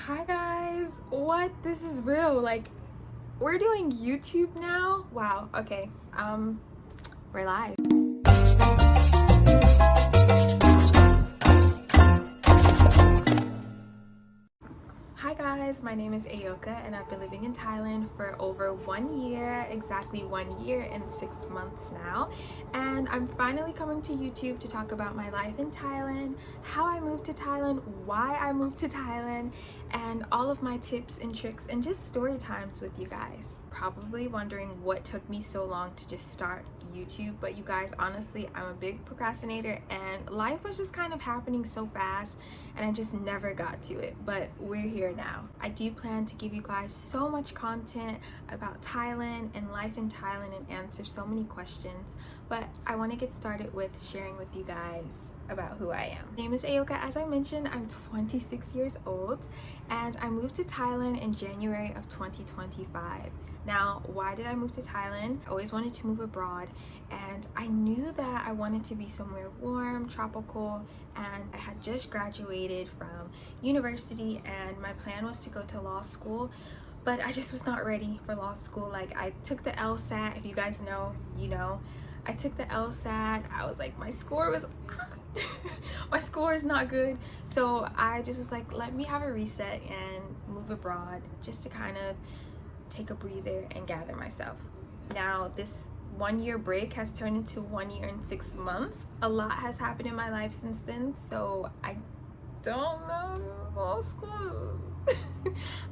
Hi guys, what? This is real. Like, we're doing YouTube now? Wow, okay. We're live. Hi guys, my name is Ayoka and I've been living in Thailand for over 1 year, exactly 1 year and 6 months now. And I'm finally coming to YouTube to talk about my life in Thailand, how I moved to Thailand, why I moved to Thailand, and all of my tips and tricks and just story times with you guys. Probably wondering what took me so long to just start YouTube, but you guys, honestly, I'm a big procrastinator and life was just kind of happening so fast and I just never got to it, but we're here now. I do plan to give you guys so much content about Thailand and life in Thailand and answer so many questions, but I want to get started with sharing with you guys about who I am. My name is Ayoka. As I mentioned, I'm 26 years old and I moved to Thailand in January of 2025. Now, why did I move to Thailand? I always wanted to move abroad and I knew that I wanted to be somewhere warm, tropical, and I had just graduated from university and my plan was to go to law school, but I just was not ready for law school. Like, I took the LSAT, if you guys know, you know. I took the LSAT, I was like, my score was my score is not good, so I just was like, let me have a reset and move abroad just to kind of take a breather and gather myself. Now this 1 year break has turned into 1 year and 6 months. A lot has happened in my life since then, so I don't know law school.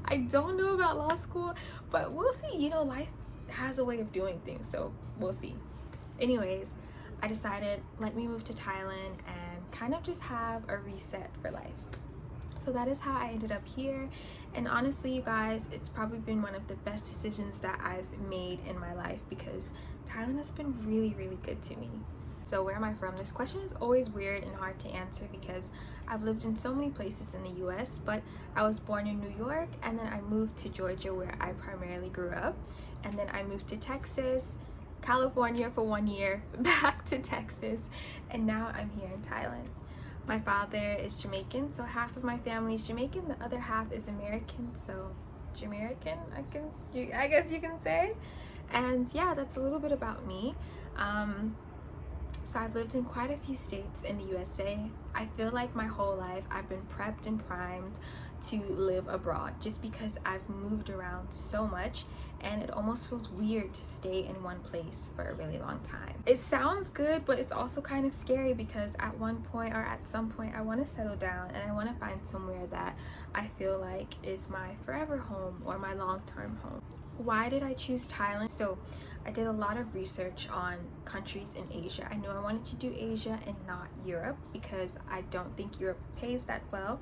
I don't know about law school, but we'll see. You know, life has a way of doing things, so we'll see. Anyways, I decided, let me move to Thailand and kind of just have a reset for life. So that is how I ended up here, and honestly, you guys, it's probably been one of the best decisions that I've made in my life because Thailand has been really good to me. So where am I from? This question is always weird and hard to answer because I've lived in so many places in the US, but I was born in New York and then I moved to Georgia where I primarily grew up, and then I moved to Texas, California for 1 year, back to Texas, and now I'm here in Thailand. My father is Jamaican, so half of my family is Jamaican, the other half is American, so Jamaican, I guess you can say. And yeah, that's a little bit about me. So I've lived in quite a few states in the USA. I feel like my whole life I've been prepped and primed to live abroad just because I've moved around so much and it almost feels weird to stay in one place for a really long time. It sounds good, but it's also kind of scary because at one point or at some point I want to settle down and I want to find somewhere that I feel like is my forever home or my long-term home. Why did I choose Thailand? So I did a lot of research on countries in Asia. I knew I wanted to do Asia and not Europe because I don't think Europe pays that well.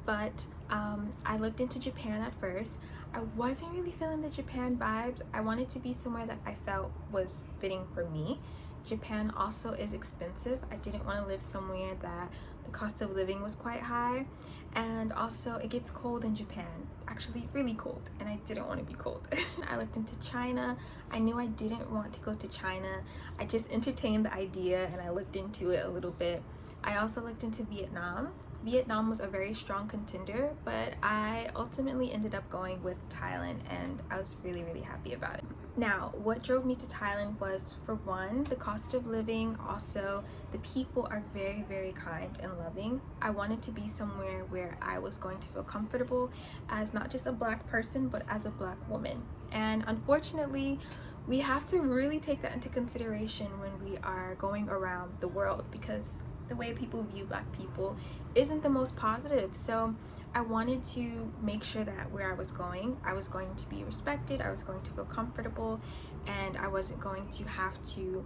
But I looked into Japan at first. I wasn't really feeling the Japan vibes. I wanted to be somewhere that I felt was fitting for me. Japan also is expensive. I didn't want to live somewhere that the cost of living was quite high, and also it gets cold in Japan, actually really cold, and I didn't want to be cold. I looked into China. I knew I didn't want to go to China. I just entertained the idea and I looked into it a little bit. I also looked into Vietnam. Vietnam was a very strong contender, but I ultimately ended up going with Thailand and I was really happy about it. Now, what drove me to Thailand was, for one, the cost of living. Also, the people are very kind and loving. I wanted to be somewhere where I was going to feel comfortable as not just a black person, but as a black woman. And unfortunately, we have to really take that into consideration when we are going around the world because the way people view black people isn't the most positive. So I wanted to make sure that where I was going to be respected, I was going to feel comfortable, and I wasn't going to have to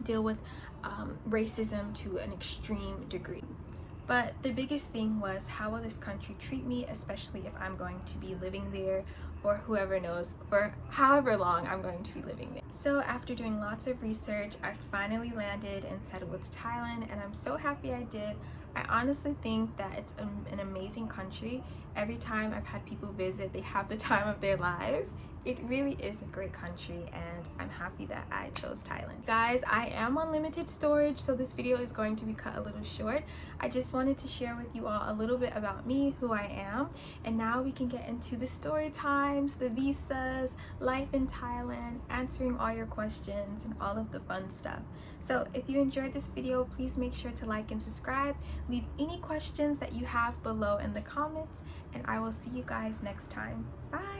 deal with racism to an extreme degree. But the biggest thing was, how will this country treat me, especially if I'm going to be living there for whoever knows, for however long I'm going to be living there. So after doing lots of research, I finally landed and settled with Thailand, and I'm so happy I did. I honestly think that it's an amazing country. Every time I've had people visit, they have the time of their lives. it really is a great country, and I'm happy that I chose Thailand. Guys, I am on limited storage, so this video is going to be cut a little short. I just wanted to share with you all a little bit about me, who I am, and now we can get into the story times, the visas, life in Thailand, answering all your questions, and all of the fun stuff. So if you enjoyed this video, please make sure to like and subscribe. Leave any questions that you have below in the comments, and I will see you guys next time. Bye!